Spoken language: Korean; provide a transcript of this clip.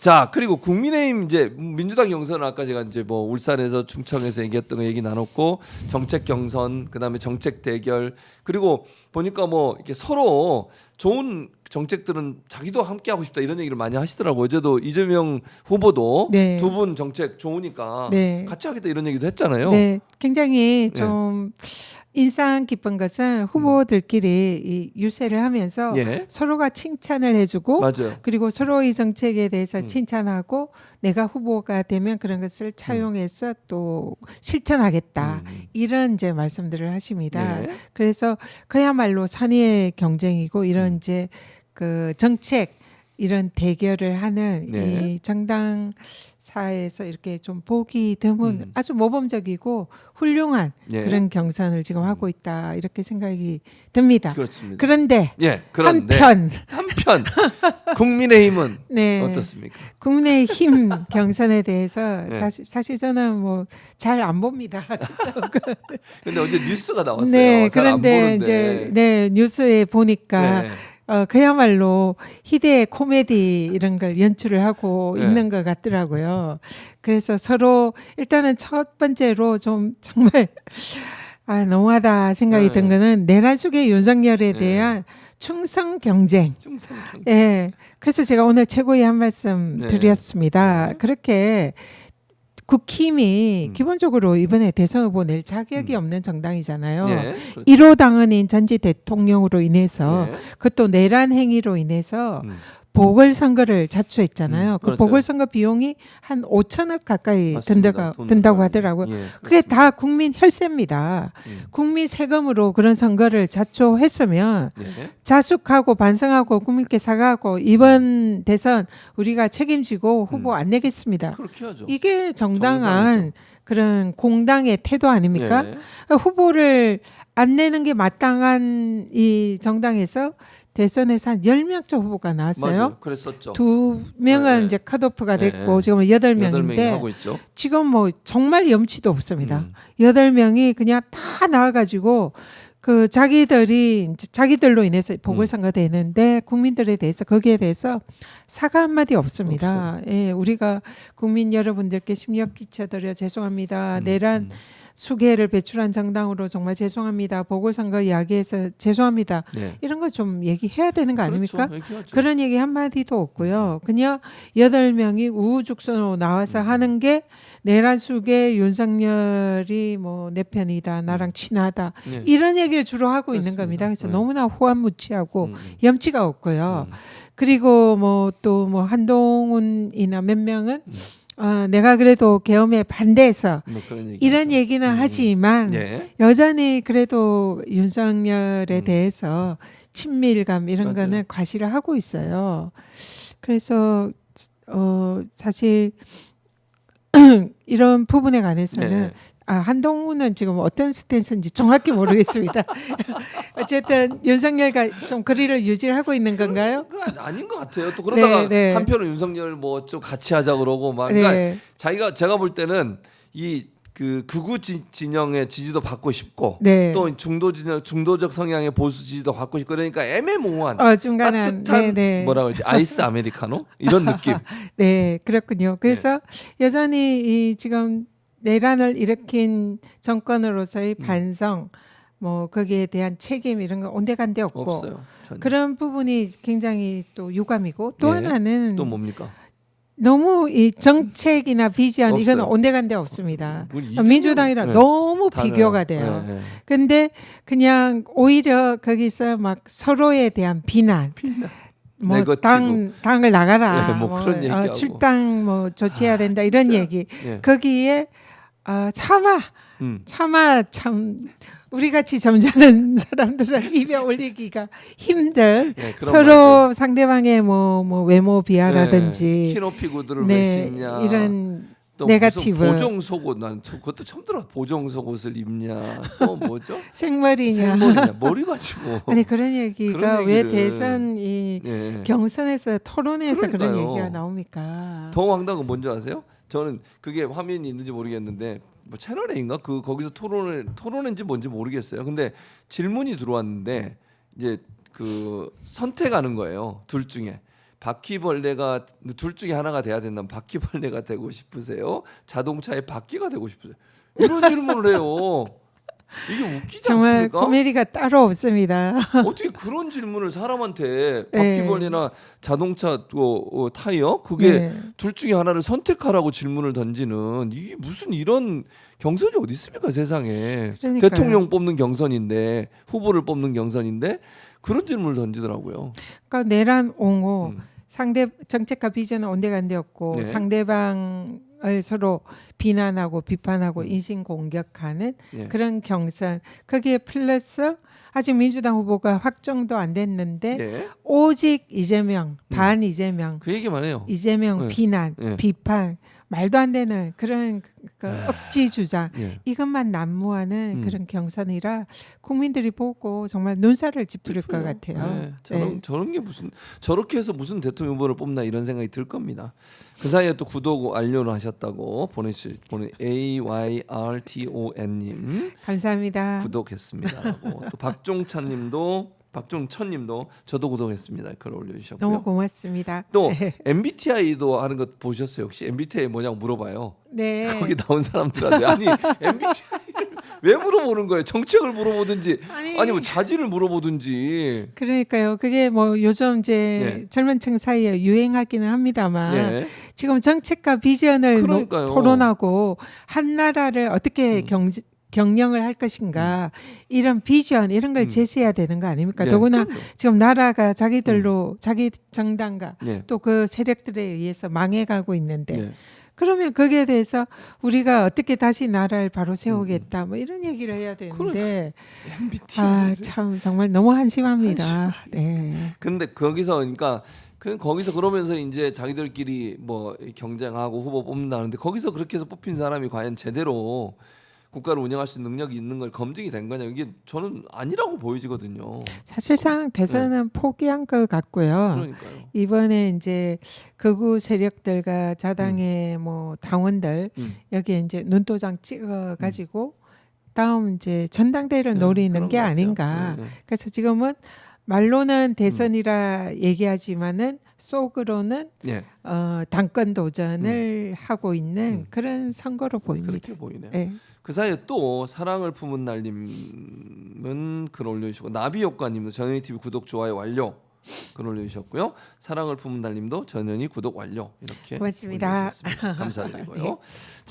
자, 그리고 국민의힘 이제 민주당 경선은 아까 제가 이제 뭐 울산에서 충청에서 얘기했던 거 얘기 나눴고 정책 경선, 그다음에 정책 대결, 그리고 보니까 뭐 이렇게 서로 좋은 정책들은 자기도 함께 하고 싶다 이런 얘기를 많이 하시더라고요. 어제도 이재명 후보도 네. 두 분 정책 좋으니까 네. 같이 하겠다 이런 얘기도 했잖아요. 네, 굉장히 좀 인상 깊은 것은 후보들끼리 이 유세를 하면서 예. 서로가 칭찬을 해주고 맞아요. 그리고 서로의 정책에 대해서 칭찬하고 내가 후보가 되면 그런 것을 차용해서 또 실천하겠다 이런 이제 말씀들을 하십니다. 예. 그래서 그야말로 선의의 경쟁이고 이런 이제 그 정책 이런 대결을 하는 네. 이 정당사에서 이렇게 좀 보기 드문 아주 모범적이고 훌륭한 예. 그런 경선을 지금 하고 있다 이렇게 생각이 듭니다. 그렇습니다. 그런데 예, 그런데 한편 국민의힘은 네. 어떻습니까? 국민의힘 경선에 대해서 네. 사실 저는 뭐 잘 안 봅니다. 근데 어제 뉴스가 나왔어요. 네, 잘 안 그런데 보는데. 이제 네 뉴스에 보니까 네. 그야말로 희대의 코미디 이런 걸 연출을 하고 네. 있는 것 같더라고요. 그래서 서로 일단은 첫 번째로 좀 정말 너무하다 생각이 네. 든 거는 내란숙의 윤석열에 네. 대한 충성 경쟁. 충성 경쟁. 예. 그래서 제가 오늘 최고의 한 말씀 네. 드렸습니다. 네. 그렇게 국힘이 기본적으로 이번에 대선 후보 낼 자격이 없는 정당이잖아요. 예, 그렇죠. 1호 당원인 전직 대통령으로 인해서 예. 그것도 내란 행위로 인해서 음. 보궐선거를 자초했잖아요. 그 그렇죠. 보궐선거 비용이 한 5천억 가까이 맞습니다. 돈 든다고 많이. 하더라고요. 예, 그게 그렇습니다. 다 국민 혈세입니다. 국민 세금으로 그런 선거를 자초했으면 예. 자숙하고 반성하고 국민께 사과하고 이번 대선 우리가 책임지고 후보 안 내겠습니다. 그렇게 하죠. 이게 정당한 정상이죠. 그런 공당의 태도 아닙니까? 예. 후보를 안 내는 게 마땅한 이 정당에서 대선에서 한 10명째 후보가 나왔어요. 맞아요. 그랬었죠. 2명은 네. 이제 컷오프가 네. 됐고 지금은 8명이 8명인데 하고 있죠. 지금 뭐 정말 염치도 없습니다. 8명이 그냥 다 나와가지고 그 자기들이 이제 자기들로 인해서 보궐선거 되는데 국민들에 대해서 거기에 대해서 사과 한마디 없습니다. 예, 우리가 국민 여러분들께 심력 끼쳐드려 죄송합니다. 내란 수계를 배출한 정당으로 정말 죄송합니다. 보궐선거 이야기해서 죄송합니다. 네. 이런 거 좀 얘기해야 되는 거 아닙니까? 그렇죠. 얘기하죠. 그런 얘기 한마디도 없고요. 그냥 8명이 우후죽순으로 나와서 하는 게 내란 속에 윤석열이 뭐 내 편이다, 나랑 친하다 네. 이런 얘기를 주로 하고 있는 그렇습니다. 겁니다. 그래서 네. 너무나 후한무치하고 염치가 없고요. 그리고 뭐 또 뭐 한동훈이나 몇 명은 내가 그래도 계엄에 반대해서 뭐 그런 얘기 이런 얘기는 하지만 예. 여전히 그래도 윤석열에 대해서 친밀감 이런 맞아요. 거는 과시를 하고 있어요. 그래서 사실 이런 부분에 관해서는 네. 한동훈은 지금 어떤 스탠스인지 정확히 모르겠습니다. 어쨌든 윤석열과 좀 거리를 유지하고 있는 건가요? 그건 아닌 것 같아요. 또 그러다가 네, 네. 한편은 윤석열 뭐 좀 같이 하자 그러고 막 네. 그러니까 제가 볼 때는 이 그 극우 진영의 지지도 받고 싶고 네. 또 중도적 성향의 보수 지지도 받고 싶고 그러니까 애매모호한 중간은 따뜻한 네. 뭐라 그러지 아이스 아메리카노 이런 느낌. 네, 그렇군요. 그래서 여전히 이 지금 내란을 일으킨 정권으로서의 반성, 뭐 거기에 대한 책임 이런 거 온데간데 없고 없어요. 전혀. 그런 부분이 굉장히 또 유감이고 또 예. 하나는 또 뭡니까? 너무 이 정책이나 비전 이거는 없어요. 온데간데 없습니다. 뭐 이재명- 민주당이랑 네. 너무 다른- 비교가 돼요. 네, 네. 근데 그냥 오히려 거기서 막 서로에 대한 비난. 뭐 네거티브. 당을 나가라. 네, 뭐 그런 얘기하고. 출당 뭐 조치해야 된다 이런 진짜. 얘기. 예. 거기에 차마 음. 참 우리 같이 점잖은 사람들은 입에 올리기가 힘든 네, 그런 서로 상대방의 뭐 외모 비하라든지 네, 키 높이 구두를 왜 신냐 이런 또 네거티브. 무슨 보정 속옷 난 그것도 처음 들어. 보정 속옷을 입냐 또 뭐죠? 생머리냐. 생머리냐 머리 가지고 아니 그런 얘기가 그런 왜 얘기를. 대선 이 네. 경선에서 토론에서 그런 그러니까요. 얘기가 나옵니까? 더 황당한 건 뭔지 아세요? 저는 그게 화면이 있는지 모르겠는데 뭐 채널 A인가 그 거기서 토론인지 뭔지 모르겠어요. 근데 질문이 들어왔는데 이제 그 선택하는 거예요. 둘 중에 바퀴벌레가 둘 중에 하나가 돼야 된다면 바퀴벌레가 되고 싶으세요? 자동차의 바퀴가 되고 싶으세요? 이런 질문을 해요. 이게 웃기지 정말 않습니까? 코미디가 따로 없습니다. 어떻게 그런 질문을 사람한테 네. 바퀴벌레나 자동차 타이어 그게 네. 둘 중에 하나를 선택하라고 질문을 던지는 이게 무슨 이런 경선이 어디 있습니까 세상에. 그러니까요. 대통령 뽑는 경선인데 후보를 뽑는 경선인데 그런 질문을 던지더라고요. 그러니까 내란 옹호 음. 상대 정책과 비전은 온데간데없고 네. 상대방을 서로 비난하고 비판하고 인신공격하는 예. 그런 경선 거기에 플러스 아직 민주당 후보가 확정도 안 됐는데 예. 오직 이재명 반 이재명 그 얘기만 해요. 이재명 네. 비난 네. 비판 말도 안 되는 그런 그 억지 주장 예. 이것만 난무하는 그런 경선이라 국민들이 보고 정말 눈살을 찌푸릴 것 같아요. 네. 저런 게 무슨 저렇게 해서 무슨 대통령 후보를 뽑나 이런 생각이 들 겁니다. 그 사이에 또 구독 완료를 하셨다고 AYRTON님 감사합니다. 구독했습니다라고 또 박종천님도 저도 구독했습니다. 글 올려주셨고요. 너무 고맙습니다. 또 MBTI도 하는 것 보셨어요? 혹시 MBTI 뭐냐고 물어봐요. 네. 거기 나온 사람들한테 아니 MBTI를 왜 물어보는 거예요? 정책을 물어보든지 아니 뭐 자질을 물어보든지. 그러니까요. 그게 뭐 요즘 이제 네. 젊은 층 사이에 유행하기는 합니다만 예. 지금 정책과 비전을 그러니까요. 토론하고 한 나라를 어떻게 경영을 할 것인가 이런 비전 이런 걸 제시해야 되는 거 아닙니까? 예, 더구나 그럼요. 지금 나라가 자기들로 자기 정당과 예. 또 그 세력들에 의해서 망해가고 있는데 예. 그러면 거기에 대해서 우리가 어떻게 다시 나라를 바로 세우겠다 뭐 이런 얘기를 해야 되는데 MBTI. 참 정말 너무 한심합니다. 네. 근데 거기서 그러니까 거기서 그러면서 이제 자기들끼리 뭐 경쟁하고 후보 뽑는다는데 거기서 그렇게 해서 뽑힌 사람이 과연 제대로 국가를 운영할 수 있는 능력이 있는 걸 검증이 된 거냐 이게 저는 아니라고 보여지거든요. 사실상 대선은 포기한 것 같고요. 그러니까요. 이번에 이제 극우 세력들과 자당의 뭐 당원들 여기에 이제 눈도장 찍어 가지고 다음 이제 전당대회를 노리는 그런 게 것 같아요. 아닌가. 네. 그래서 지금은 말로는 대선이라 얘기하지만은 속으로는 예. 당권 도전을 하고 있는 그런 선거로 보입니다. 그렇게 보이네요. 네. 그 사이에 또 사랑을 품은 날님은 글 올려주시고 나비효과님도 전현희 TV 구독 좋아요 완료 글 올려주셨고요. 사랑을 품은 날님도 전현희 구독 완료 이렇게 고맙습니다. 올려주셨습니다. 감사드리고요.